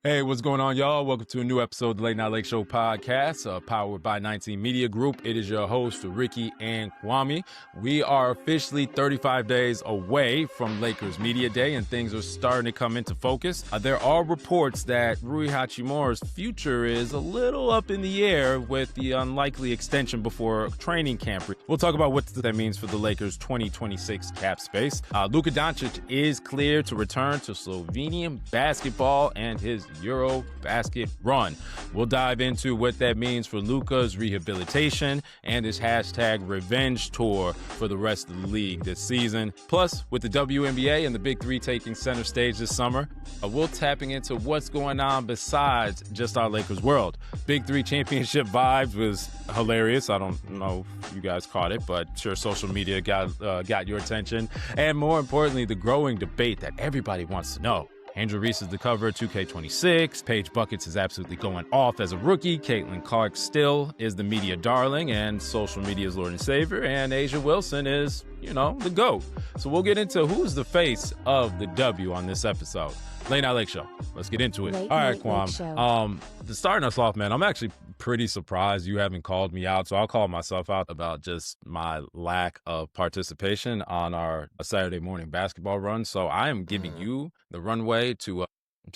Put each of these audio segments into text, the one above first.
Hey, what's going on, y'all? Welcome to a new episode of the Late Night Lake Show podcast, powered by 19 Media Group. It is your host, Ricky and Kwame. We are officially 35 days away from Lakers Media Day, and things are starting to come into focus. There are reports that Rui Hachimura's future is a little up in the air with the unlikely extension before training camp. We'll talk about what that means for the Lakers' 2026 cap space. Luka Dončić is cleared to return to Slovenian basketball and his EuroBasket run. We'll dive into what that means for Luka's rehabilitation and his hashtag revenge tour for the rest of the league this season. Plus, with the WNBA and the Big 3 taking center stage this summer, we'll tapping into what's going on besides just our Lakers world. Big 3 Championship vibes was hilarious. I don't know if you guys caught it, but sure social media got your attention. And more importantly, the growing debate that everybody wants to know. Reese is the cover of 2K26. Paige Bueckers is absolutely going off as a rookie. Caitlin Clark still is the media darling and social media's Lord and Savior. And A'ja Wilson is, the GOAT. So we'll get into who's the face of the W on this episode. Late Night Lake Show. Let's get into it. All right, Kwame. Starting us off, man, I'm actually pretty surprised you haven't called me out. So I'll call myself out about just my lack of participation on our Saturday morning basketball run. So I am giving you the runway to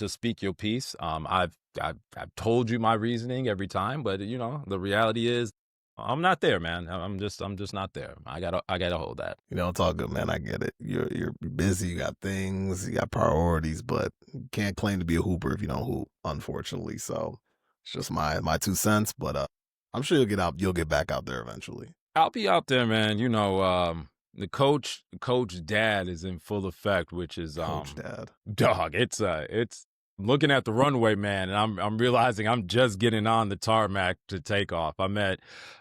speak your piece. I've told you my reasoning every time, but the reality is I'm not there, man. I'm just not there. I gotta hold that. It's all good, man. I get it. You're busy. You got things. You got priorities, but you can't claim to be a hooper if you don't hoop, unfortunately. So it's just my 2 cents. But I'm sure you'll get back out there eventually. I'll be out there, man. The coach dad is in full effect, which is Coach dad. Dog. It's looking at the runway, man, and I'm realizing I'm just getting on the tarmac to take off. I met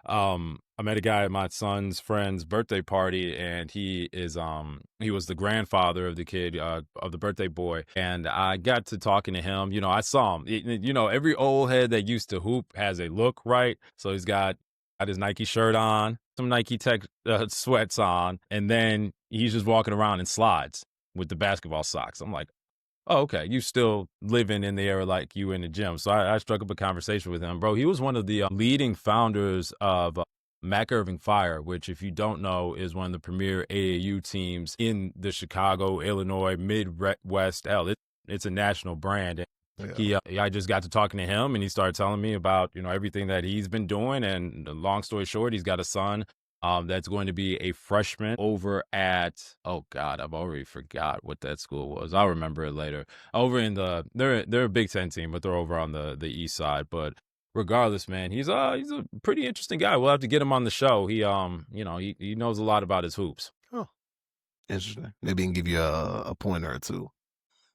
a guy at my son's friend's birthday party, and he was the grandfather of the kid, of the birthday boy. And I got to talking to him. I saw him. Every old head that used to hoop has a look, right? So he's got his Nike shirt on, some Nike Tech sweats on, and then he's just walking around in slides with the basketball socks. I'm like, oh, okay, you still living in the era like you in the gym. So I struck up a conversation with him. Bro, he was one of the leading founders of Mac Irving Fire, which, if you don't know, is one of the premier AAU teams in the Chicago, Illinois, Midwest L. It's a national brand. Yeah. I just got to talking to him, and he started telling me about, everything that he's been doing. And long story short, he's got a son that's going to be a freshman over at, oh God, I've already forgot what that school was. I'll remember it later. Over in they're a Big 10 team, but they're over on the east side. But regardless, man, he's a pretty interesting guy. We'll have to get him on the show. He he knows a lot about his hoops. Oh, interesting. Maybe he can give you a pointer or two.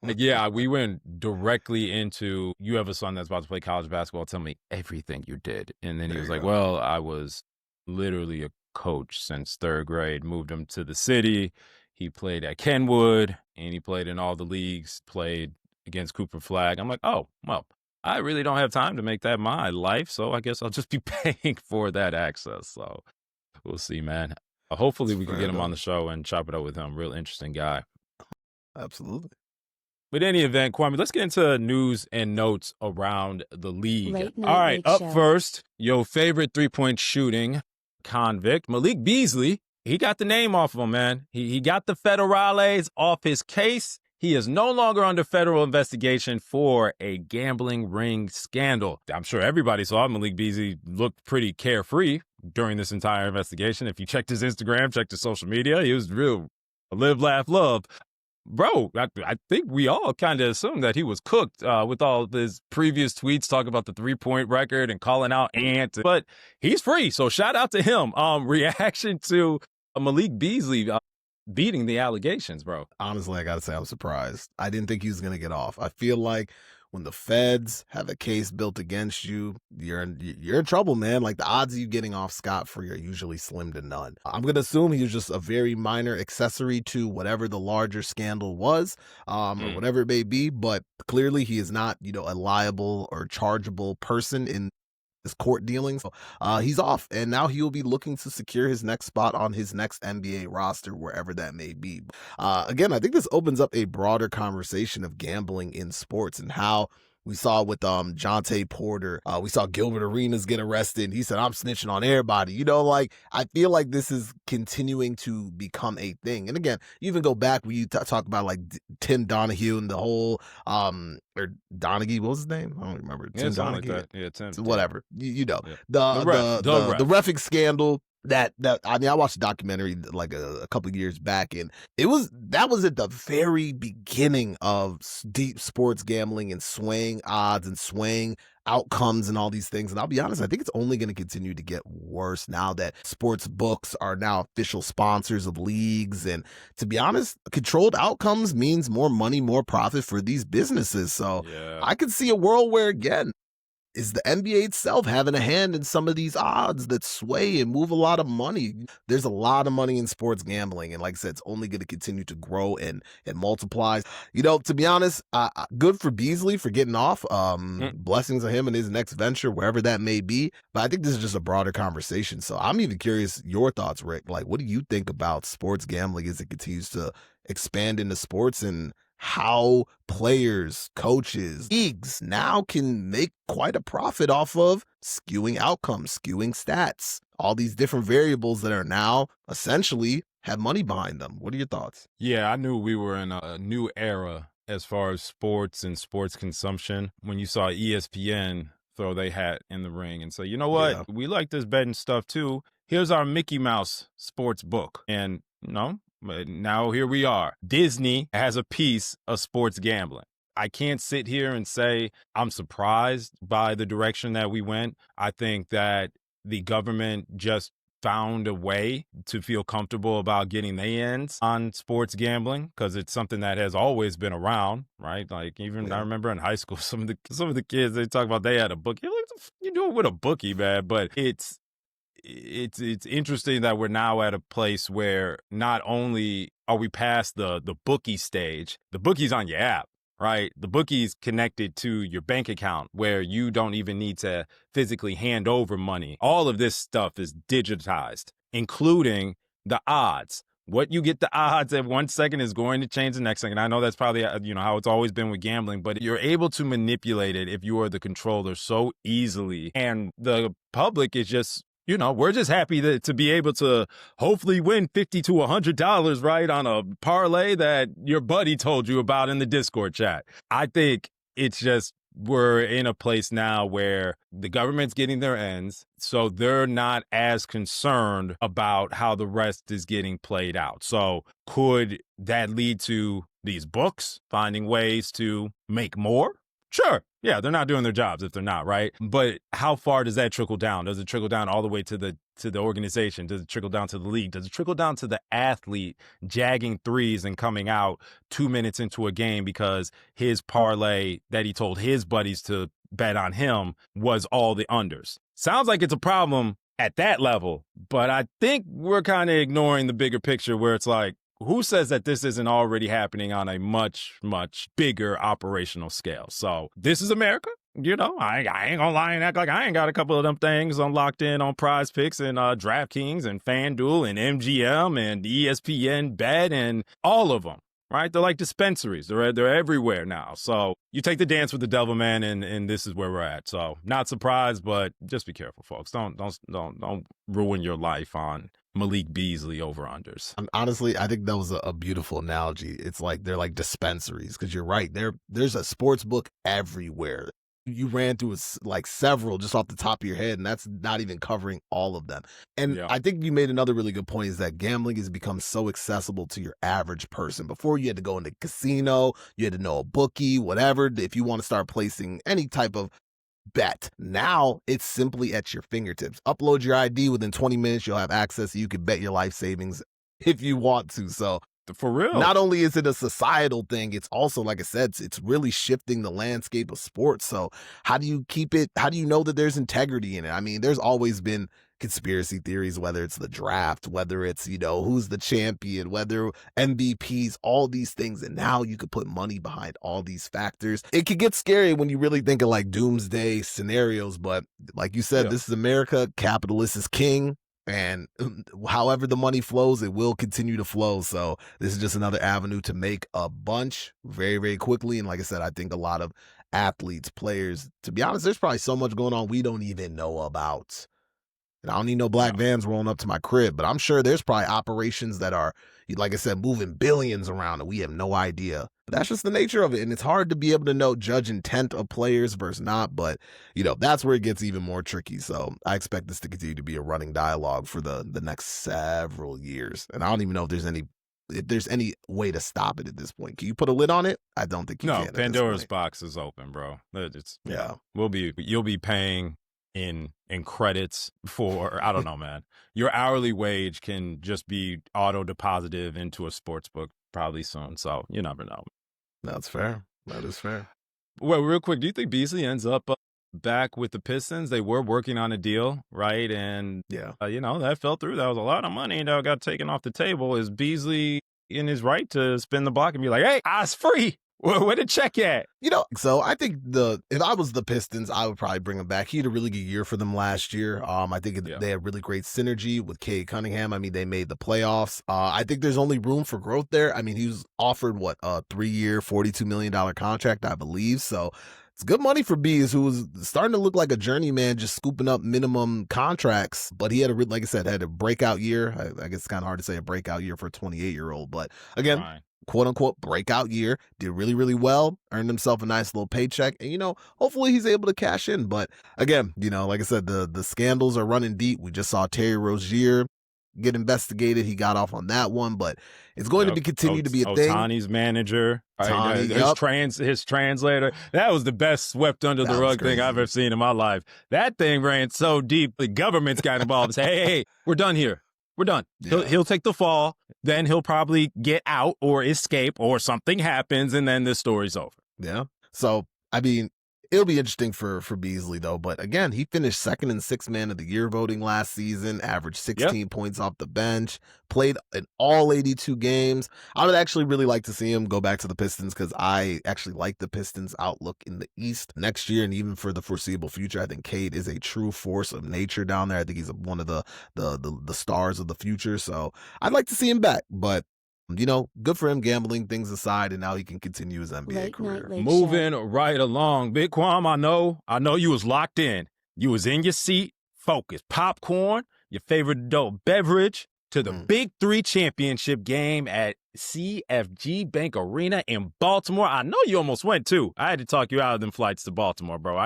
Yeah, we went directly into, you have a son that's about to play college basketball. Tell me everything you did. And then he was like, well, I was literally a coach since 3rd grade, moved him to the city. He played at Kenwood, and he played in all the leagues, played against Cooper Flag. I'm like, oh, well, I really don't have time to make that my life, so I guess I'll just be paying for that access. So we'll see, man. Hopefully we can get him on the show and chop it up with him. Real interesting guy. Absolutely. With any event, Kwame, let's get into news and notes around the league. All right, up first, your favorite three-point shooting convict, Malik Beasley. He got the name off of him, man. He got the federales off his case. He is no longer under federal investigation for a gambling ring scandal. I'm sure everybody saw Malik Beasley looked pretty carefree during this entire investigation. If you checked his Instagram, checked his social media, he was real live, laugh, love. Bro, I think we all kind of assumed that he was cooked with all of his previous tweets talking about the 3-point record and calling out Ant. But he's free, so shout out to him. Reaction to Malik Beasley beating the allegations, bro. Honestly, I got to say I'm surprised. I didn't think he was going to get off. I feel like when the feds have a case built against you, you're in trouble, man. Like, the odds of you getting off scot-free are usually slim to none. I'm going to assume he was just a very minor accessory to whatever the larger scandal was, or whatever it may be. But clearly he is not, a liable or chargeable person in his court dealings. He's off, and now he will be looking to secure his next spot on his next NBA roster, wherever that may be. Again, I think this opens up a broader conversation of gambling in sports and how We saw with Jonte Porter. We saw Gilbert Arenas get arrested. He said, I'm snitching on everybody. You know, like, I feel like this is continuing to become a thing. And again, you even go back when you talk about like Tim Donahue and the whole, or Donaghy, what was his name? I don't remember. Yeah, Tim something Donaghy. like that. Yeah, Tim. Whatever. You know, Yeah. the reffing scandal. That I mean, I watched a documentary like a couple of years back, and that was at the very beginning of deep sports gambling and swaying odds and swaying outcomes and all these things. And I'll be honest, I think it's only going to continue to get worse now that sports books are now official sponsors of leagues. And to be honest, controlled outcomes means more money, more profit for these businesses. So I could see a world where, again, is the NBA itself having a hand in some of these odds that sway and move a lot of money. There's a lot of money in sports gambling. And like I said, it's only going to continue to grow and multiply. You know, to be honest, good for Beasley for getting off. Blessings on him and his next venture, wherever that may be. But I think this is just a broader conversation. So I'm even curious your thoughts, Rick. Like, what do you think about sports gambling as it continues to expand into sports, and how players, coaches, leagues now can make quite a profit off of skewing outcomes, skewing stats, all these different variables that are now essentially have money behind them. What are your thoughts? Yeah, I knew we were in a new era as far as sports and sports consumption when you saw ESPN throw their hat in the ring and say, you know what, we like this betting stuff too. Here's our Mickey Mouse sports book. And but now here we are. Disney has a piece of sports gambling. I can't sit here and say I'm surprised by the direction that we went. I think that the government just found a way to feel comfortable about getting their ends on sports gambling, because it's something that has always been around, right? Like, even I remember in high school, some of the kids, they talk about they had a bookie. You're like, what the you doing with a bookie, man? But it's interesting that we're now at a place where not only are we past the bookie stage, the bookie's on your app, right? The bookie's connected to your bank account where you don't even need to physically hand over money. All of this stuff is digitized, including the odds. What you get the odds at 1 second is going to change the next second. I know that's probably, how it's always been with gambling, but you're able to manipulate it if you are the controller so easily. And the public is just, we're just happy to be able to hopefully win $50 to $100, right, on a parlay that your buddy told you about in the Discord chat. I think it's just, we're in a place now where the government's getting their ends, so they're not as concerned about how the rest is getting played out. So could that lead to these books finding ways to make more? Sure. Yeah, they're not doing their jobs if they're not, right? But how far does that trickle down? Does it trickle down all the way to the organization? Does it trickle down to the league? Does it trickle down to the athlete jagging threes and coming out 2 minutes into a game because his parlay that he told his buddies to bet on him was all the unders? Sounds like it's a problem at that level, but I think we're kind of ignoring the bigger picture where it's like, who says that this isn't already happening on a much, much bigger operational scale? So this is America. I ain't gonna lie and act like I ain't got a couple of them things locked in on Prize Picks and DraftKings and FanDuel and MGM and ESPN Bet and all of them, right? They're like dispensaries. They're everywhere now. So you take the dance with the devil, man, and this is where we're at. So not surprised, but just be careful, folks. Don't ruin your life on Malik Beasley over-unders. Honestly, I think that was a beautiful analogy. It's like they're like dispensaries, because you're right. There's a sports book everywhere. You ran through like several just off the top of your head, and that's not even covering all of them. And I think you made another really good point, is that gambling has become so accessible to your average person. Before, you had to go into a casino, you had to know a bookie, whatever, if you want to start placing any type of bet. Now it's simply at your fingertips. Upload your ID, within 20 minutes you'll have access. You can bet your life savings if you want to. So for real, not only is it a societal thing, it's also, like I said, it's really shifting the landscape of sports. So how do you keep it? How do you know that there's integrity in it? I mean, there's always been conspiracy theories, whether it's the draft, whether it's, who's the champion, whether MVPs, all these things. And now you could put money behind all these factors. It could get scary when you really think of like doomsday scenarios. But like you said, this is America. Capitalist is king. And however the money flows, it will continue to flow. So this is just another avenue to make a bunch very, very quickly. And like I said, I think a lot of athletes, players. To be honest, there's probably so much going on we don't even know about. And I don't need no black vans rolling up to my crib, but I'm sure there's probably operations that are, like I said, moving billions around and we have no idea. But that's just the nature of it. And it's hard to be able to judge intent of players versus not. But, that's where it gets even more tricky. So I expect this to continue to be a running dialogue for the next several years. And I don't even know if there's any way to stop it at this point. Can you put a lid on it? I don't think you can. No, Pandora's box is open, bro. You'll be paying in credits for, I don't know, man. Your hourly wage can just be auto deposited into a sports book probably soon. So you never know. That's fair. That is fair. Well, real quick, do you think Beasley ends up back with the Pistons? They were working on a deal, right? And that fell through. That was a lot of money that got taken off the table. Is Beasley in his right to spin the block and be like, hey, I was free? Where the check at? So I think if I was the Pistons, I would probably bring him back. He had a really good year for them last year. I think they had really great synergy with Cade Cunningham. I mean, they made the playoffs. I think there's only room for growth there. I mean, he was offered, a 3-year, $42 million contract, I believe. So it's good money for Bees, who was starting to look like a journeyman, just scooping up minimum contracts. But he had like I said, had a breakout year. I guess it's kind of hard to say a breakout year for a 28-year-old. But again, Fine. quote unquote breakout year, did really, really well, earned himself a nice little paycheck. And, hopefully he's able to cash in. But again, like I said, the scandals are running deep. We just saw Terry Rozier get investigated. He got off on that one, but it's going to continue to be a thing. Otani's manager, his translator. That was the best swept under the rug thing I've ever seen in my life. That thing ran so deep, the government's got involved and say, hey, we're done here. We're done. Yeah. He'll take the fall. Then he'll probably get out or escape or something happens, and then the story's over. Yeah. So, I mean, it'll be interesting for Beasley, though. But again, he finished second in Sixth Man of the Year voting last season, averaged 16 points off the bench, played in all 82 games. I would actually really like to see him go back to the Pistons because I actually like the Pistons' outlook in the East next year and even for the foreseeable future. I think Cade is a true force of nature down there. I think he's one of the stars of the future. So I'd like to see him back, but good for him, gambling things aside, and now he can continue his NBA career. Moving right along. Big Kwame, I know you was locked in. You was in your seat, focused. Popcorn, your favorite adult beverage, to the Big 3 Championship game at CFG Bank Arena in Baltimore. I know you almost went, too. I had to talk you out of them flights to Baltimore, bro.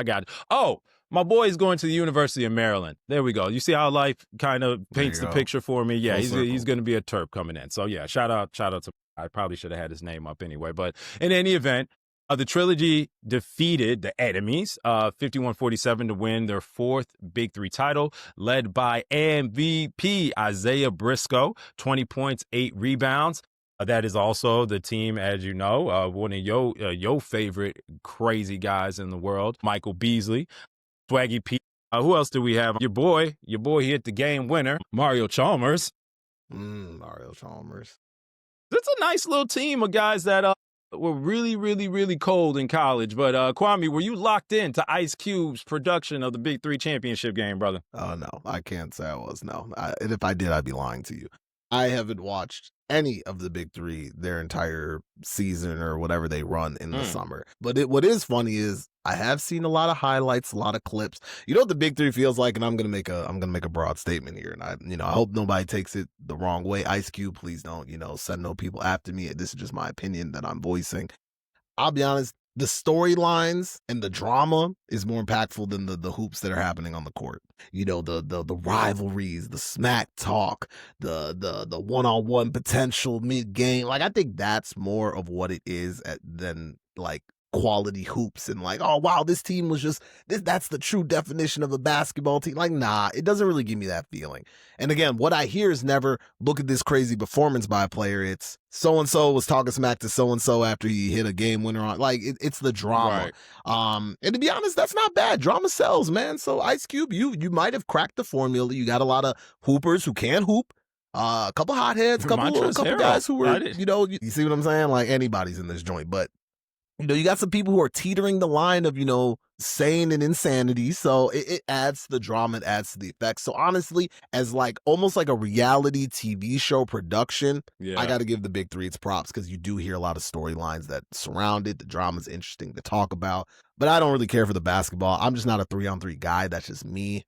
My boy is going to the University of Maryland. There we go. You see how life kind of paints the picture for me? Yeah, he's going to be a Terp coming in. So, yeah, shout out to – I probably should have had his name up anyway. But in any event, the Trilogy defeated the enemies 51-47 to win their fourth Big 3 title, led by MVP Isaiah Briscoe, 20 points, 8 rebounds. That is also the team, as you know, one of your favorite crazy guys in the world, Michael Beasley. Swaggy P. Who else do we have? Your boy hit the game winner, Mario Chalmers. Mario Chalmers. It's a nice little team of guys that were really, really, really cold in college. But Kwame, were you locked in to Ice Cube's production of the Big 3 Championship game, brother? Oh, no. I can't say I was, no. And if I did, I'd be lying to you. I haven't watched any of the Big 3 their entire season or whatever they run in the summer. But what is funny is I have seen a lot of highlights, a lot of clips. You know what the Big 3 feels like, and I'm gonna make a broad statement here, and I hope nobody takes it the wrong way. Ice Cube, please don't send no people after me. This is just my opinion that I'm voicing. I'll be honest. The storylines and the drama is more impactful than the hoops that are happening on the court. The rivalries, the smack talk, the one-on-one potential mid-game. Like, I think that's more of what it is than like quality hoops and like, oh wow, this team was just that's the true definition of a basketball team. Like, nah, it doesn't really give me that feeling. And again, what I hear is never look at this crazy performance by a player. It's so and so was talking smack to so and so after he hit a game winner on. Like, it's the drama. Right. And to be honest, that's not bad. Drama sells, man. So Ice Cube, you might have cracked the formula. You got a lot of hoopers who can hoop. A couple hotheads, a couple guys who were, you see what I'm saying? Like, anybody's in this joint, but you got some people who are teetering the line of, sane and insanity. So it adds to the drama, it adds to the effects. So honestly, as like almost like a reality TV show production, I got to give the Big 3 its props because you do hear a lot of storylines that surround it. The drama's interesting to talk about, but I don't really care for the basketball. I'm just not a 3-on-3 guy. That's just me.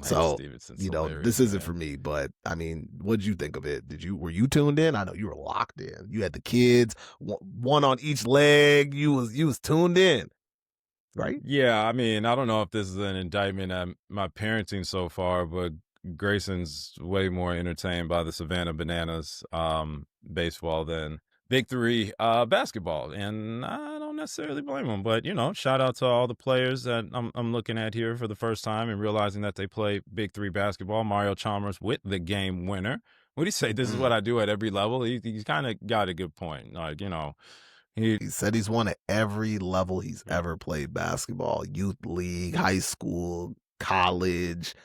So, this isn't for me, but I mean, what'd you think of it? Were you tuned in? I know you were locked in. You had the kids, one on each leg. You was tuned in, right? Yeah, I mean, I don't know if this is an indictment at my parenting so far, but Grayson's way more entertained by the Savannah Bananas baseball than Big 3 basketball, and I don't necessarily blame him. But shout out to all the players that I'm looking at here for the first time and realizing that they play Big 3 basketball. Mario Chalmers with the game winner. What do you say? This is what I do at every level. He's kind of got a good point. Like he said he's won at every level he's ever played basketball: youth league, high school, college.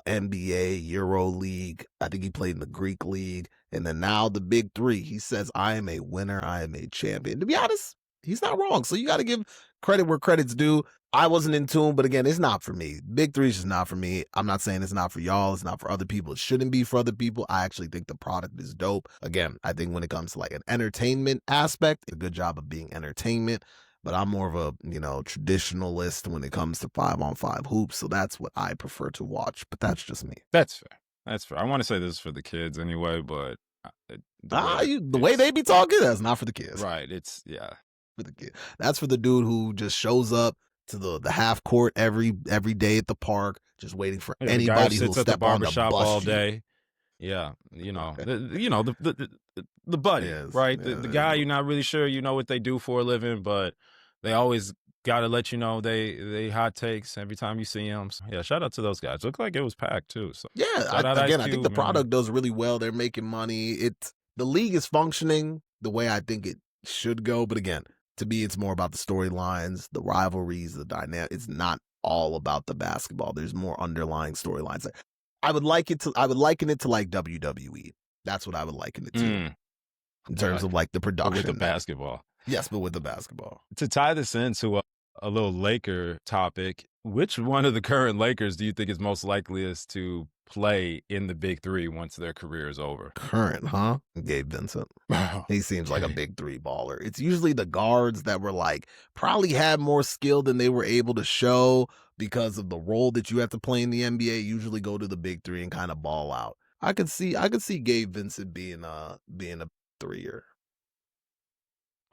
NBA, Euro League. I think he played in the Greek League. And then now the Big 3. He says, I am a winner. I am a champion. To be honest, he's not wrong. So you got to give credit where credit's due. I wasn't in tune, but again, it's not for me. Big 3 is just not for me. I'm not saying it's not for y'all. It's not for other people. It shouldn't be for other people. I actually think the product is dope. Again, I think when it comes to like an entertainment aspect, a good job of being entertainment. But I'm more of a, traditionalist when it comes to 5-on-5 hoops. So that's what I prefer to watch. But that's just me. That's fair. That's fair. I want to say this is for the kids anyway, but the way they be talking, that's not for the kids. Right. For the kid. That's for the dude who just shows up to the half court every day at the park, just waiting for anybody who'll step on the bus all day. Yeah, the buddy, right? The guy you're not really sure what they do for a living, but they always got to let you know they hot takes every time you see them. So, yeah, shout out to those guys. Looked like it was packed too. So I think the product does really well. They're making money. The league is functioning the way I think it should go. But again, to me, it's more about the storylines, the rivalries, the dynamic. It's not all about the basketball. There's more underlying storylines. I would liken it to like WWE. That's what I would liken it to in terms of like the production. With the basketball. Yes, but with the basketball. To tie this into a little Laker topic, which one of the current Lakers do you think is most likeliest to play in the Big 3 once their career is over? Current, huh? Gabe Vincent. He seems like a Big 3 baller. It's usually the guards that were like probably had more skill than they were able to show because of the role that you have to play in the NBA. Usually go to the Big 3 and kind of ball out. I could see Gabe Vincent being a 3-er.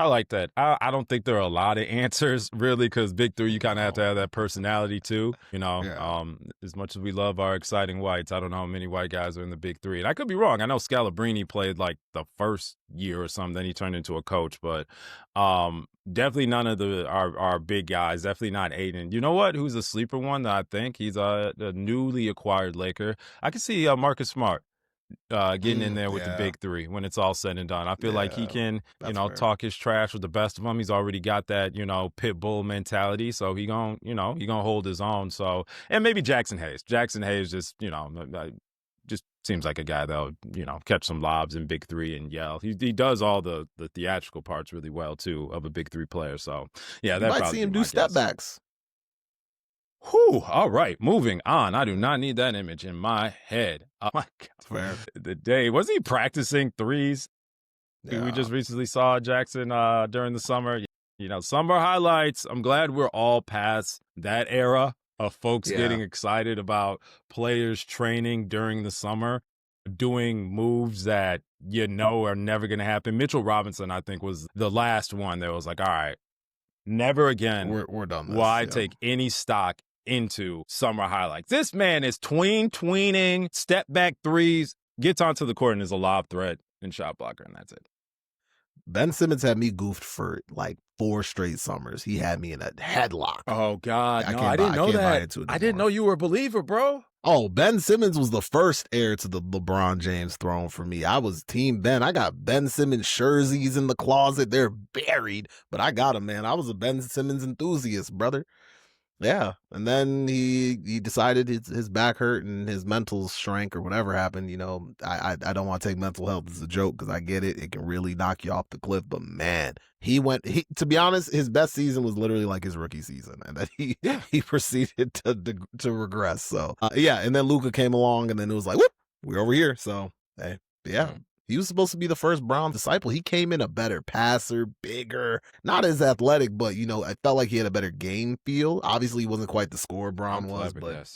I like that. I don't think there are a lot of answers, really, because Big 3, you kind of have to have that personality, too. As much as we love our exciting whites, I don't know how many white guys are in the Big 3. And I could be wrong. I know Scalabrine played, like, the first year or something. Then he turned into a coach. But definitely none of our big guys. Definitely not Aiden. You know what? Who's a sleeper one that I think? He's a newly acquired Laker. I can see Marcus Smart getting in there with the Big 3 when it's all said and done. I feel like he can, talk his trash with the best of them. He's already got that, pit bull mentality. So he gonna hold his own. So, and maybe Jackson Hayes. Jackson Hayes just, just seems like a guy that'll, catch some lobs in Big 3 and yell. He does all the theatrical parts really well too of a Big 3 player. So yeah, that might see him do step backs. Whew, all right, moving on. I do not need that image in my head. Oh my God. Fair. The day, wasn't he practicing threes? Yeah. We just recently saw Jackson during the summer. Summer highlights. I'm glad we're all past that era of folks getting excited about players training during the summer, doing moves that are never going to happen. Mitchell Robinson, I think, was the last one that was like, all right, never again we're done will I take any stock into summer highlights. This man is tweening, step back threes, gets onto the court and is a lob threat and shot blocker, and that's it. Ben Simmons had me goofed for like 4 straight summers. He had me in a headlock. Oh, God. I didn't know that. I didn't know you were a believer, bro. Oh, Ben Simmons was the first heir to the LeBron James throne for me. I was Team Ben. I got Ben Simmons jerseys in the closet. They're buried, but I got them, man. I was a Ben Simmons enthusiast, brother. Yeah, and then he decided his back hurt and his mental shrank or whatever happened. I don't want to take mental health as a joke because I get it. It can really knock you off the cliff. But man, to be honest, his best season was literally like his rookie season, and then he proceeded to regress. So yeah, and then Luka came along, and then it was like, whoop, we're over here. So hey, yeah. He was supposed to be the first Brown disciple. He came in a better passer, bigger, not as athletic, but, I felt like he had a better game feel. Obviously, he wasn't quite the scorer Brown was, but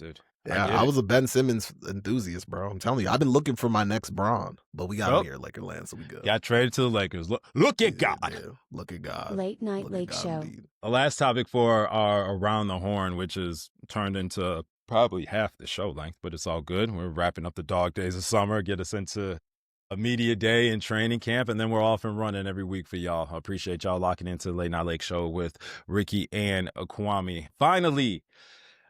yeah, I was a Ben Simmons enthusiast, bro. I'm telling you, I've been looking for my next Braun, but we got him here at Lakerland, so we good. Got traded to the Lakers. Look at God. Yeah, look at God. Late night Lake Show. Indeed. The last topic for our Around the Horn, which is turned into probably half the show length, but it's all good. We're wrapping up the dog days of summer, get us into a media day and training camp, and then we're off and running every week for y'all. I appreciate y'all locking into the Late Night Lake Show with Ricky and Kwame. Finally,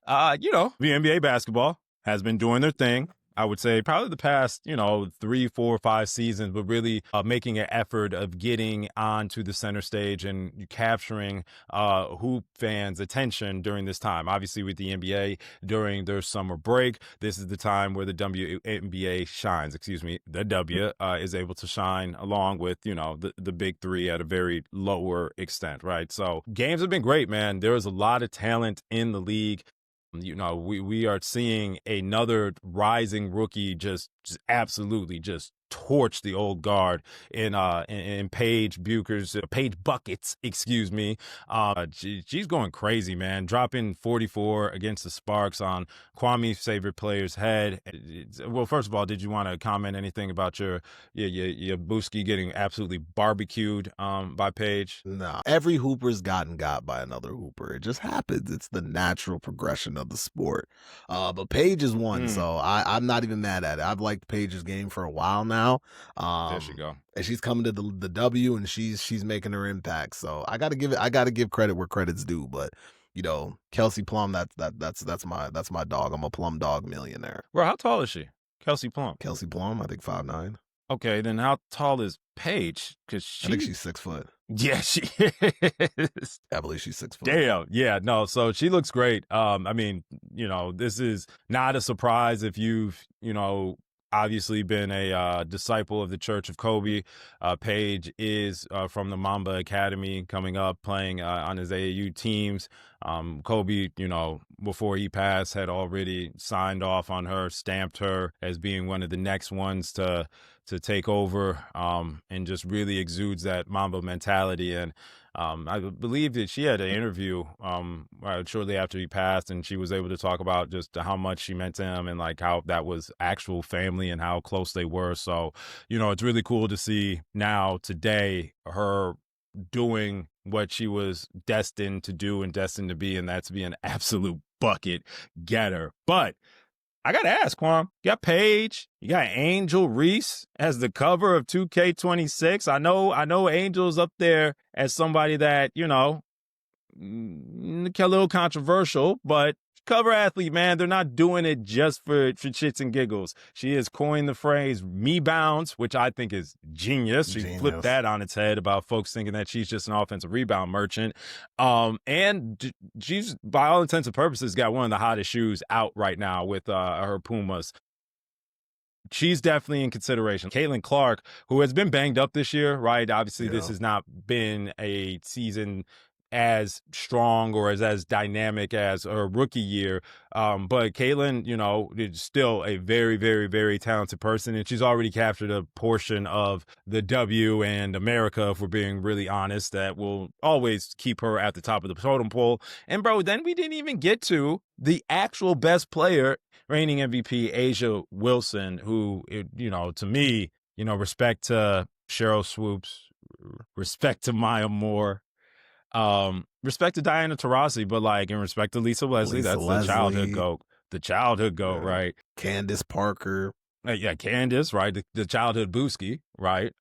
the NBA basketball has been doing their thing. I would say probably the past, 3, 4, 5 seasons, but really making an effort of getting onto the center stage and capturing hoop fans' attention during this time. Obviously, with the NBA during their summer break, this is the time where the WNBA shines. The W is able to shine along with, the big three at a very lower extent, right? So games have been great, man. There is a lot of talent in the league. We are seeing another rising rookie just absolutely just torch the old guard in Paige Bueckers, Paige Buckets, she's going crazy, man. Dropping 44 against the Sparks on Kwame's favorite player's head. Well, first of all, did you want to comment anything about your Booski getting absolutely barbecued by Paige? No, every hooper's got by another hooper. It just happens. It's the natural progression of the sport. But Paige is one, so I'm not even mad at it. I've liked Paige's game for a while now. There she go. And she's coming to the W, and she's making her impact. So I gotta give credit where credit's due. But Kelsey Plum, that's my dog. I'm a Plum dog millionaire. Well, how tall is she, Kelsey Plum? Kelsey Plum, I think 5'9". Okay, then how tall is Paige? Because I think she's 6 foot. Yeah, she is. I believe she's 6 foot. Damn. Yeah, no, so she looks great. This is not a surprise if you've, obviously been a disciple of the Church of Kobe. Paige is from the Mamba Academy, coming up, playing on his AAU teams. Kobe, before he passed, had already signed off on her, stamped her as being one of the next ones to take over, and just really exudes that Mamba mentality. And I believe that she had an interview shortly after he passed, and she was able to talk about just how much she meant to him and like how that was actual family and how close they were. So, it's really cool to see now today her doing what she was destined to do and destined to be, and that's be an absolute bucket getter. But I got to ask, Kwame, you got Paige, you got Angel Reese as the cover of 2K26. I know Angel's up there as somebody that, a little controversial, but cover athlete, man. They're not doing it just for shits and giggles. She has coined the phrase "me bounce," which I think is genius. She flipped that on its head about folks thinking that she's just an offensive rebound merchant. And she's, by all intents and purposes, got one of the hottest shoes out right now with her Pumas. She's definitely in consideration. Caitlin Clark, who has been banged up this year, right? Obviously, This has not been a season as strong or as dynamic as her rookie year. But Caitlin, is still a very, very, very talented person. And she's already captured a portion of the W and America, if we're being really honest, that will always keep her at the top of the totem pole. And bro, then we didn't even get to the actual best player, reigning MVP, A'ja Wilson, who, to me, respect to Cheryl Swoops, respect to Maya Moore, respect to Diana Taurasi, but like in respect to Lisa Leslie, that's the childhood GOAT. The childhood GOAT, right? Candace Parker. Yeah, Candace, right? The childhood Booski, right?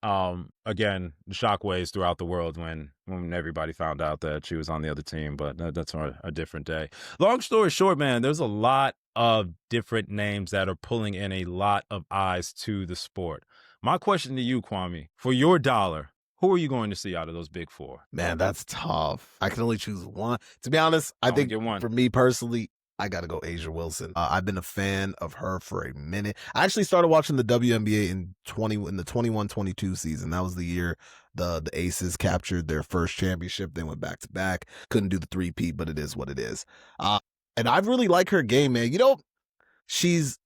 Again, the shockwaves throughout the world when everybody found out that she was on the other team, but that's a different day. Long story short, man, there's a lot of different names that are pulling in a lot of eyes to the sport. My question to you, Kwame, for your dollar, Who are you going to see out of those big four? Man, that's tough. I can only choose one. To be honest, I think for me personally, I got to go A'ja Wilson. I've been a fan of her for a minute. I actually started watching the WNBA in the 21-22 season. That was the year the Aces captured their first championship. They went back to back. Couldn't do the three-peat, but it is what it is. And I really like her game, man. You know, she's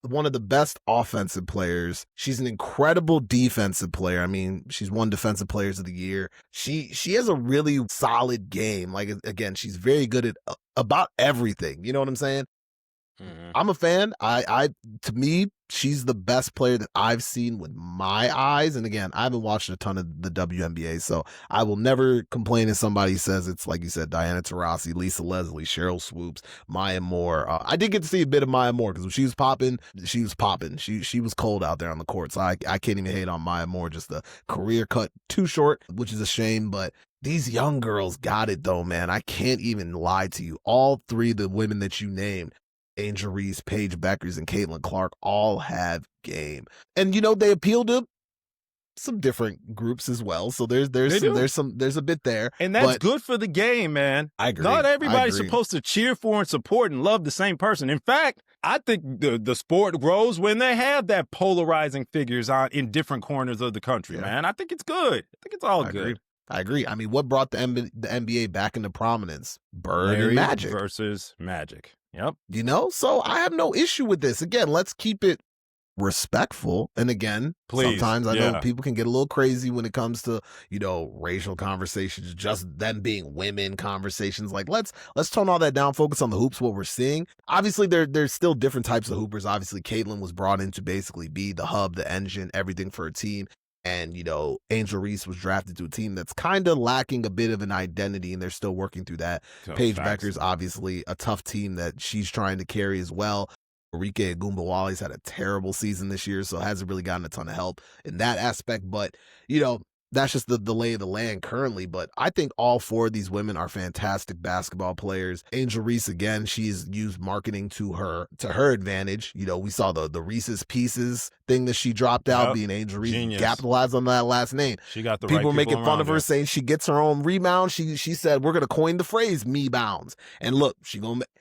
one of the best offensive players. She's an incredible defensive player. I mean, she's won Defensive Players of the Year. She has a really solid game. Like, again, she's very good at about everything. You know what I'm saying? Mm-hmm. I'm a fan. To me, she's the best player that I've seen with my eyes. And again, I haven't watched a ton of the WNBA, so I will never complain if somebody says it's, like you said, Diana Taurasi, Lisa Leslie, Cheryl Swoops, Maya Moore. I did get to see a bit of Maya Moore because when she was popping, she was popping. She was cold out there on the court, so I can't even hate on Maya Moore. Just the career cut too short, which is a shame, but these young girls got it though, man. I can't even lie to you. All three of the women that you named, Angel Reese, Paige Bueckers, and Caitlin Clark, all have game. And, you know, they appeal to some different groups as well. So there's a bit there. And that's good for the game, man. I agree. Not everybody's supposed to cheer for and support and love the same person. In fact, I think the sport grows when they have that polarizing figures in different corners of the country, man. I think it's good. I think it's all good. I agree. I mean, what brought the NBA back into prominence? Bird and Magic. Versus Magic. Yep. You know, so I have no issue with this. Again, let's keep it respectful. And again, sometimes I know people can get a little crazy when it comes to, you know, racial conversations, just them being women conversations. Like, let's tone all that down, focus on the hoops, what we're seeing. Obviously, there's still different types of hoopers. Obviously, Caitlin was brought in to basically be the hub, the engine, everything for a team. And, you know, Angel Reese was drafted to a team that's kind of lacking a bit of an identity, and they're still working through that. Paige Bueckers, obviously, a tough team that she's trying to carry as well. Enrique Agumbawali's had a terrible season this year, so hasn't really gotten a ton of help in that aspect. But, you know, that's just the lay of the land currently. But I think all four of these women are fantastic basketball players. Angel Reese, again, she's used marketing to her advantage. You know, we saw the Reese's Pieces thing that she dropped out, being Angel Reese, capitalized on that last name. She got the people were making fun of her, saying she gets her own rebound. She said, we're gonna coin the phrase "me bounds." And look,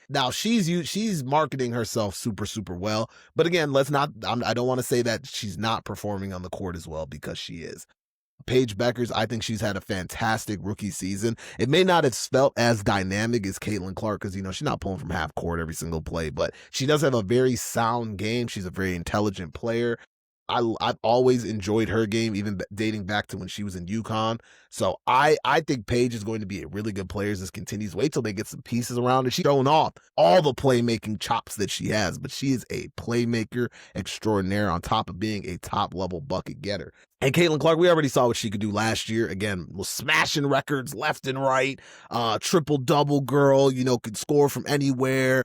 now she's marketing herself super, super well. But again, I don't want to say that she's not performing on the court as well, because she is. Paige Bueckers, I think she's had a fantastic rookie season. It may not have felt as dynamic as Caitlin Clark because, you know, she's not pulling from half court every single play, but she does have a very sound game. She's a very intelligent player. I've always enjoyed her game, even dating back to when she was in UConn. So I think Paige is going to be a really good player as this continues. Wait till they get some pieces around her. She's showing off all the playmaking chops that she has, but she is a playmaker extraordinaire on top of being a top-level bucket getter. And Caitlin Clark, we already saw what she could do last year. Again, was smashing records left and right. Triple-double girl, you know, could score from anywhere.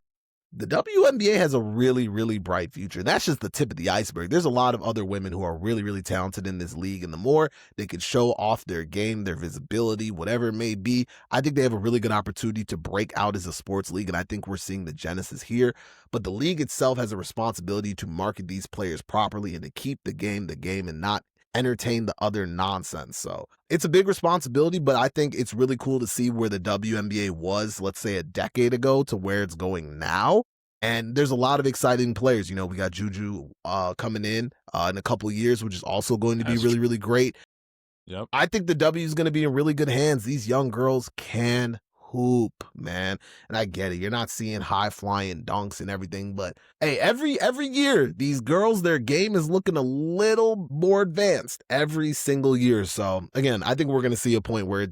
The WNBA has a really, really bright future. That's just the tip of the iceberg. There's a lot of other women who are really, really talented in this league. And the more they can show off their game, their visibility, whatever it may be, I think they have a really good opportunity to break out as a sports league. And I think we're seeing the genesis here. But the league itself has a responsibility to market these players properly and to keep the game, and not entertain the other nonsense. So it's a big responsibility, but I think it's really cool to see where the WNBA was, let's say, a decade ago to where it's going now. And there's a lot of exciting players. You know, we got Juju coming in a couple of years, which is also going to be really, really great. Yep. I think the W is going to be in really good hands. These young girls can hoop, man. And I get it. You're not seeing high flying dunks and everything, but hey, every year, these girls, their game is looking a little more advanced every single year. So again, I think we're going to see a point where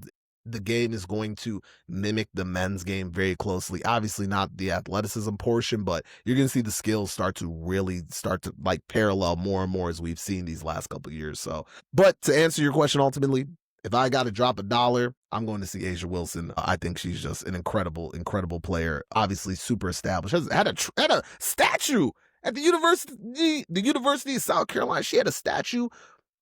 the game is going to mimic the men's game very closely. Obviously not the athleticism portion, but you're going to see the skills start to like parallel more and more as we've seen these last couple of years. So, but to answer your question, ultimately, if I got to drop $1, I'm going to see A'ja Wilson. I think she's just an incredible, incredible player. Obviously, super established. Had a statue at the University of South Carolina. She had a statue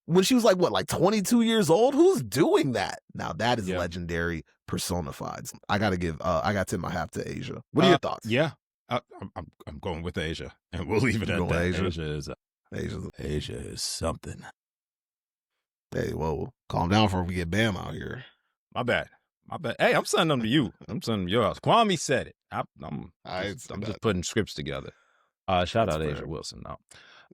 when she was like 22 years old. Who's doing that? Now that is legendary personified. I got to tip my hat to A'ja. What are your thoughts? Yeah, I'm going with A'ja, and we'll leave it at that. A'ja is something. Hey, whoa, calm down before we get Bam out here. My bad. Hey, I'm sending them to you. I'm sending them to your house. Kwame said it. I'm just putting scripts together. Shout out Asia Wilson now.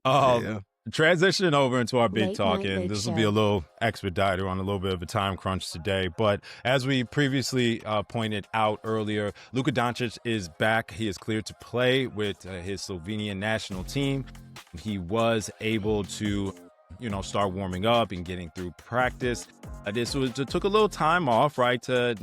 Yeah. Transition over into our big Late talk, night, and late this will show. be a little expediter on a little bit of a time crunch today. But as we previously pointed out earlier, Luka Dončić is back. He is cleared to play with his Slovenian national team. He was able to, start warming up and getting through practice. It took a little time off, right, to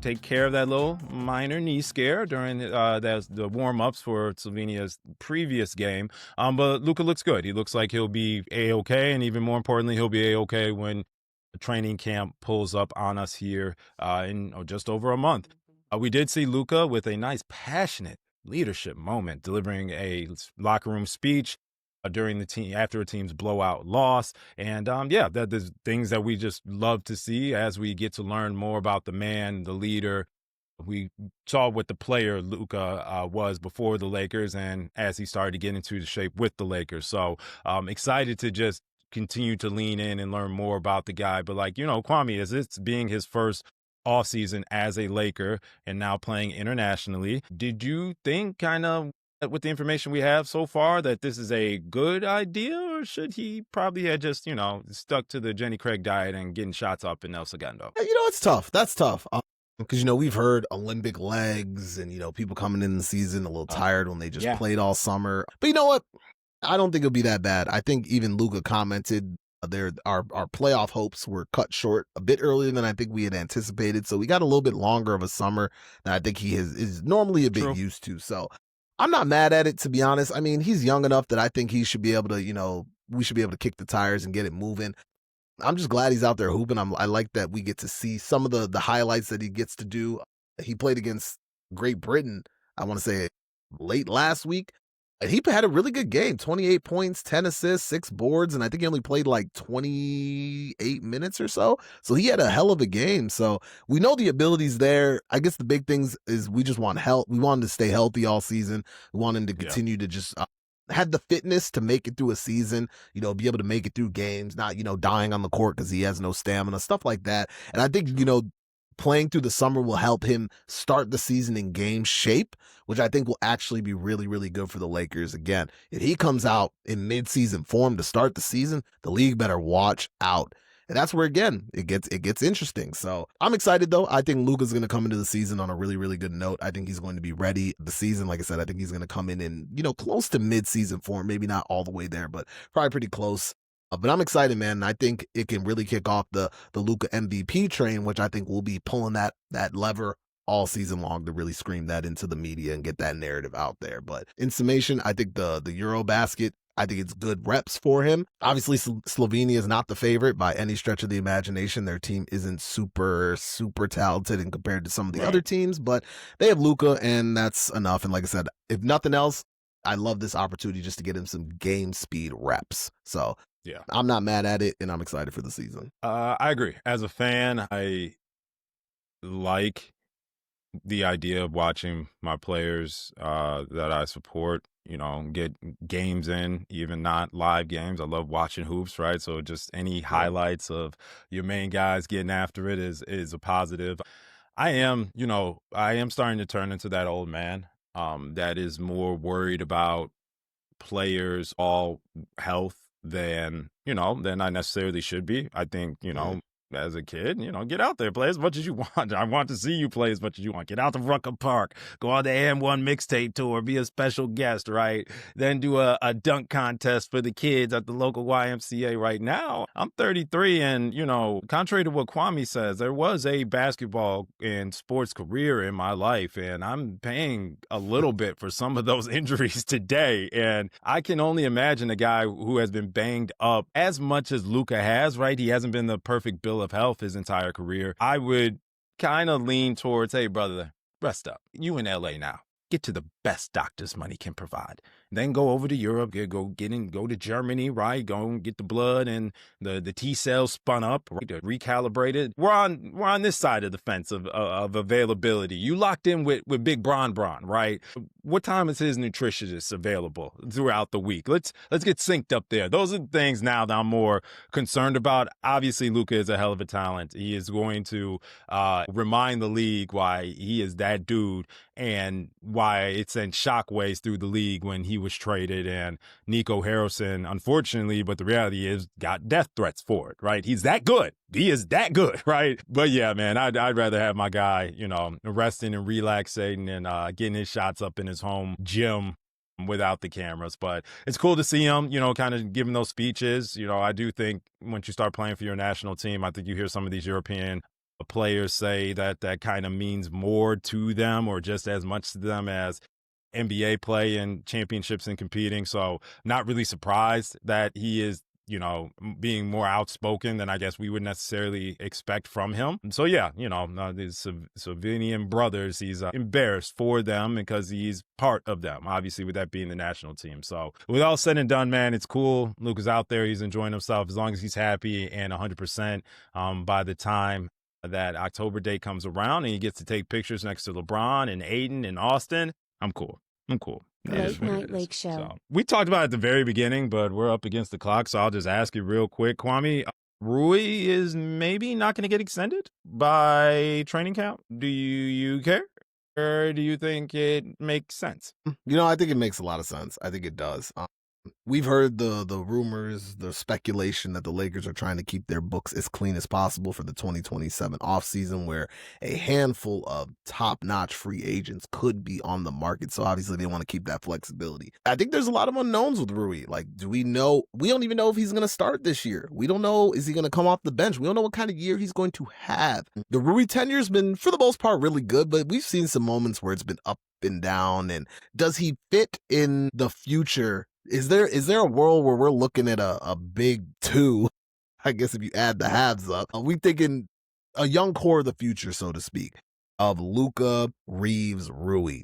take care of that little minor knee scare during the warm-ups for Slovenia's previous game. But Luka looks good. He looks like he'll be A-okay, and even more importantly, he'll be A-okay when the training camp pulls up on us here in just over a month. We did see Luka with a nice, passionate leadership moment, delivering a locker room speech during the team after a team's blowout loss. And there's things that we just love to see as we get to learn more about the man, the leader. We saw what the player Luka was before the Lakers and as he started to get into the shape with the Lakers. So excited to just continue to lean in and learn more about the guy. But Kwame, as it's being his first offseason as a Laker and now playing internationally, did you think kind of with the information we have so far that this is a good idea, or should he probably have just, stuck to the Jenny Craig diet and getting shots up in El Segundo? It's tough. That's tough. Because, we've heard Olympic legs and, people coming in the season a little tired when they just played all summer. But you know what? I don't think it'll be that bad. I think even Luka commented our playoff hopes were cut short a bit earlier than I think we had anticipated. So we got a little bit longer of a summer than I think he is normally a bit used to. So I'm not mad at it, to be honest. I mean, he's young enough that I think he should be able to, we should be able to kick the tires and get it moving. I'm just glad he's out there hooping. I like that we get to see some of the highlights that he gets to do. He played against Great Britain, I want to say, late last week. And he had a really good game, 28 points, 10 assists, 6 boards, and I think he only played like 28 minutes or so. So he had a hell of a game. So we know the ability's there. I guess the big things is we just want help. We want him to stay healthy all season. We want him to continue to just have the fitness to make it through a season, be able to make it through games, not, dying on the court because he has no stamina, stuff like that. And I think, playing through the summer will help him start the season in game shape, which I think will actually be really, really good for the Lakers. Again, if he comes out in mid-season form to start the season, the league better watch out. And that's where, again, it gets interesting. So I'm excited, though. I think Luka's going to come into the season on a really, really good note. I think he's going to be ready the season. Like I said, I think he's going to come in close to mid-season form, maybe not all the way there, but probably pretty close. But I'm excited, man. And I think it can really kick off the Luka MVP train, which I think we'll be pulling that lever all season long to really scream that into the media and get that narrative out there. But in summation, I think the EuroBasket, I think it's good reps for him. Obviously, Slovenia is not the favorite by any stretch of the imagination. Their team isn't super, super talented in compared to some of the other teams, but they have Luka, and that's enough. And like I said, if nothing else, I love this opportunity just to get him some game speed reps. So yeah, I'm not mad at it, and I'm excited for the season. I agree. As a fan, I like the idea of watching my players that I support, get games in, even not live games. I love watching hoops, right? So just any highlights of your main guys getting after it is a positive. I am starting to turn into that old man that is more worried about players' all health than I necessarily should be. I think, as a kid, get out there, play as much as you want. I want to see you play as much as you want. Get out to Rucker Park, go on the AM1 mixtape tour, be a special guest, right? Then do a dunk contest for the kids at the local YMCA. Right now, I'm 33, and, contrary to what Kwame says, there was a basketball and sports career in my life, and I'm paying a little bit for some of those injuries today. And I can only imagine a guy who has been banged up as much as Luka has, right? He hasn't been the perfect bill of health his entire career. I would kind of lean towards, hey, brother, rest up. You in LA now. Get to the best doctors money can provide. then go over to Europe, go to Germany, right? Go and get the blood and the T cells spun up, right? Recalibrated. We're on this side of the fence of availability. You locked in with Big Bron, right? What time is his nutritionist available throughout the week? Let's get synced up there. Those are the things now that I'm more concerned about. Obviously, Luka is a hell of a talent. He is going to remind the league why he is that dude and why it sent shockwaves through the league when he was traded. And Nico Harrison, unfortunately, but the reality is, got death threats for it, right? He's that good. He is that good, right? But yeah, man, I'd rather have my guy, resting and relaxing and getting his shots up in his home gym without the cameras. But it's cool to see him, kind of giving those speeches. I do think once you start playing for your national team, I think you hear some of these European players say that kind of means more to them or just as much to them as NBA play and championships and competing. So not really surprised that he is, being more outspoken than I guess we would necessarily expect from him. So yeah, these Slovenian brothers, he's embarrassed for them because he's part of them, obviously, with that being the national team. So with all said and done, man, it's cool. Luka's out there. He's enjoying himself as long as he's happy and 100% by the time that October date comes around and he gets to take pictures next to LeBron and Aiden and Austin. I'm cool. Late Night Lake Show. So, we talked about it at the very beginning, but we're up against the clock, so I'll just ask you real quick, Kwame. Rui is maybe not going to get extended by training camp. Do you care? Or do you think it makes sense? I think it makes a lot of sense. I think it does. We've heard the rumors, the speculation that the Lakers are trying to keep their books as clean as possible for the 2027 offseason, where a handful of top-notch free agents could be on the market. So obviously they want to keep that flexibility. I think there's a lot of unknowns with Rui. Like, do we know? We don't even know if he's going to start this year. We don't know, is he going to come off the bench? We don't know what kind of year he's going to have. The Rui tenure has been, for the most part, really good, but we've seen some moments where it's been up and down. And does he fit in the future? Is there a world where we're looking at a big two? I guess if you add the halves up, we thinking a young core of the future, so to speak, of Luka, Reeves, Rui.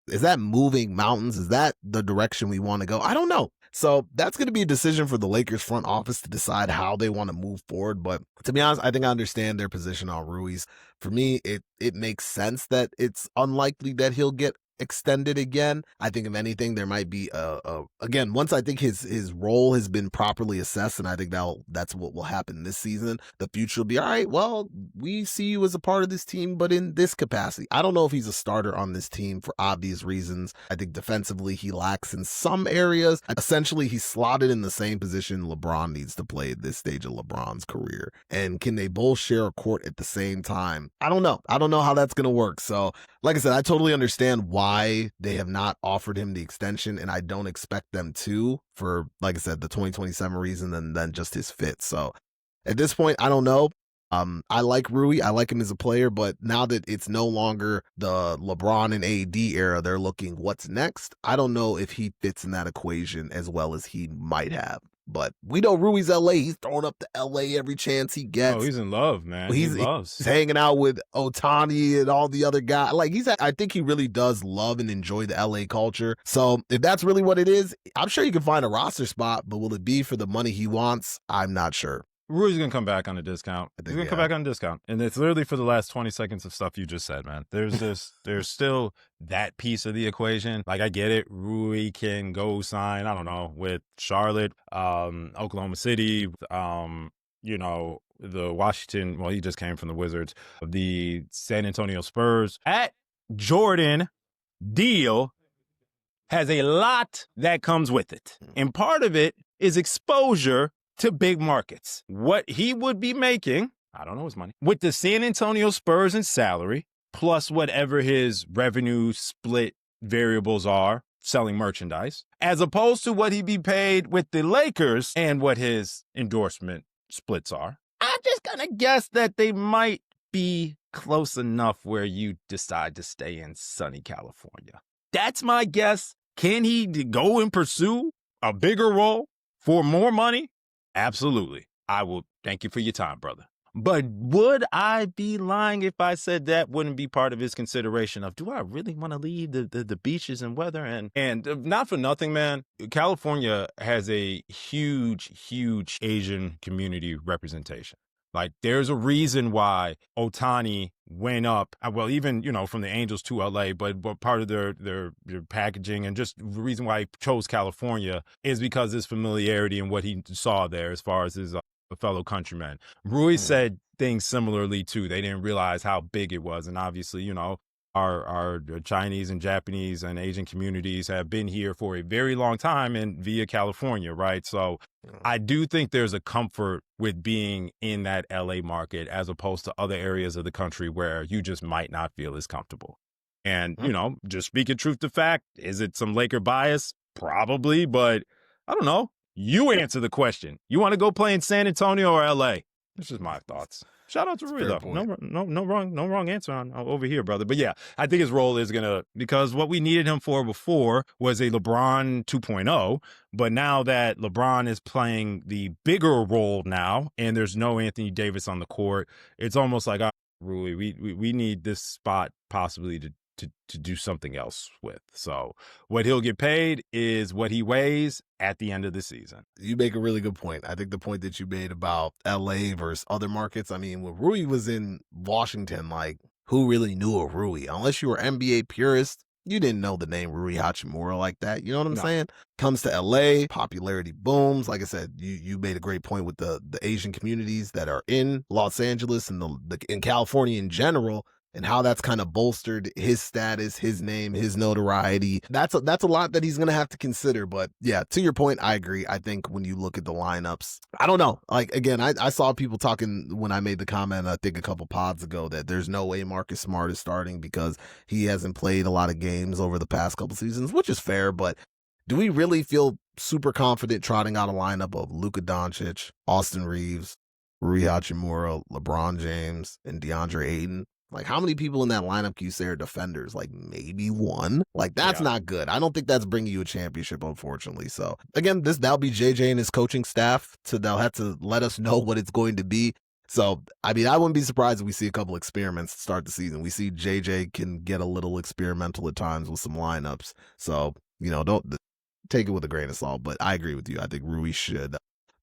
Is that moving mountains? Is that the direction we want to go? I don't know. So that's going to be a decision for the Lakers front office to decide how they want to move forward. But to be honest, I think I understand their position on Ruiz. For me, it makes sense that it's unlikely that he'll get extended again. I think if anything, there might be again, once I think his role has been properly assessed, and I think that's what will happen this season, the future will be, all right, well, we see you as a part of this team, but in this capacity. I don't know if he's a starter on this team for obvious reasons. I think defensively he lacks in some areas. Essentially, he's slotted in the same position LeBron needs to play at this stage of LeBron's career. And can they both share a court at the same time? I don't know. I don't know how that's going to work. So like I said, I totally understand why they have not offered him the extension, and I don't expect them to, for, like I said, the 2027 reason and then just his fit. So at this point, I don't know. I like Rui. I like him as a player, but now that it's no longer the LeBron and AD era, they're looking what's next. I don't know if he fits in that equation as well as he might have. But we know Rui's LA. He's throwing up to LA every chance he gets. Oh, he's in love, man. He loves. He's hanging out with Otani and all the other guys. Like, I think he really does love and enjoy the LA culture. So if that's really what it is, I'm sure you can find a roster spot, but will it be for the money he wants? I'm not sure. Rui's going to come back on a discount. He's going to come back on a discount. And it's literally for the last 20 seconds of stuff you just said, man. There's still that piece of the equation. Like, I get it. Rui can go sign, I don't know, with Charlotte, Oklahoma City, the Washington, well, he just came from the Wizards, the San Antonio Spurs. That Jordan deal has a lot that comes with it. And part of it is exposure to big markets. What he would be making, I don't know his money, with the San Antonio Spurs and salary, plus whatever his revenue split variables are, selling merchandise, as opposed to what he'd be paid with the Lakers and what his endorsement splits are. I'm just gonna guess that they might be close enough where you decide to stay in sunny California. That's my guess. Can he go and pursue a bigger role for more money? Absolutely. I will. Thank you for your time, brother. But would I be lying if I said that wouldn't be part of his consideration of, do I really want to leave the beaches and weather? And not for nothing, man, California has a huge Asian community representation. Like, there's a reason why Ohtani went up, well, even, from the Angels to LA, but part of their packaging and just the reason why he chose California is because his familiarity and what he saw there as far as his fellow countrymen. Rui said things similarly too. They didn't realize how big it was. And obviously, our Chinese and Japanese and Asian communities have been here for a very long time and via California, right? So I do think there's a comfort with being in that LA market as opposed to other areas of the country where you just might not feel as comfortable. And, just speaking truth to fact, is it some Laker bias? Probably, but I don't know. You answer the question. You want to go play in San Antonio or LA? This is my thoughts. Shout out to Rui, though. No wrong answer on over here, brother. But yeah, I think his role is because what we needed him for before was a LeBron 2.0. But now that LeBron is playing the bigger role now, and there's no Anthony Davis on the court, it's almost like, Rui, we need this spot possibly to do something else with. So what he'll get paid is what he weighs at the end of the season. You make a really good point. I think the point that you made about LA versus other markets, I mean, when Rui was in Washington, like, who really knew of Rui? Unless you were NBA purist, you didn't know the name Rui Hachimura like that. You know what I'm saying? Comes to LA, popularity booms. Like I said, you made a great point with the Asian communities that are in Los Angeles and in California in general, and how that's kind of bolstered his status, his name, his notoriety. That's a lot that he's going to have to consider. But yeah, to your point, I agree. I think when you look at the lineups, I don't know. Like, again, I saw people talking when I made the comment, I think a couple pods ago, that there's no way Marcus Smart is starting because he hasn't played a lot of games over the past couple seasons, which is fair. But do we really feel super confident trotting out a lineup of Luka Dončić, Austin Reeves, Rui Hachimura, LeBron James, and DeAndre Ayton? Like, how many people in that lineup can you say are defenders? Like, maybe one? Like, that's not good. I don't think that's bringing you a championship, unfortunately. So, again, that'll be JJ and his coaching staff. So they'll have to let us know what it's going to be. So, I mean, I wouldn't be surprised if we see a couple experiments to start the season. We see JJ can get a little experimental at times with some lineups. So, don't take it with a grain of salt. But I agree with you. I think Rui should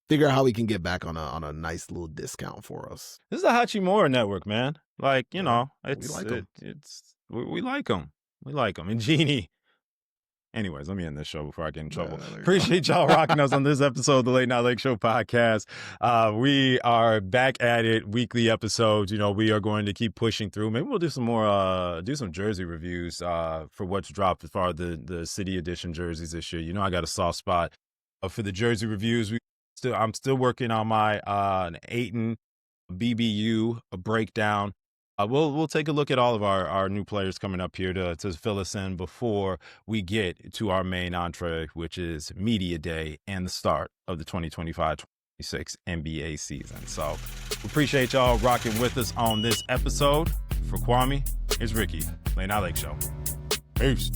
figure out how we can get back on a nice little discount for us. This is the Hachimura network, man. Like, we like him. We like him. And Jeannie. Anyways, let me end this show before I get in trouble. Appreciate y'all rocking us on this episode of the Late Night Lake Show podcast. We are back at it, weekly episodes. We are going to keep pushing through. Maybe we'll do some more, do some jersey reviews for what's dropped as far as the city edition jerseys this year. I got a soft spot for the jersey reviews. I'm still working on my Ayton BBU breakdown. We'll take a look at all of our new players coming up here to fill us in before we get to our main entree, which is Media Day and the start of the 2025-26 NBA season. So appreciate y'all rocking with us on this episode. For Kwame, it's Ricky, Late Night Lake Show. Peace.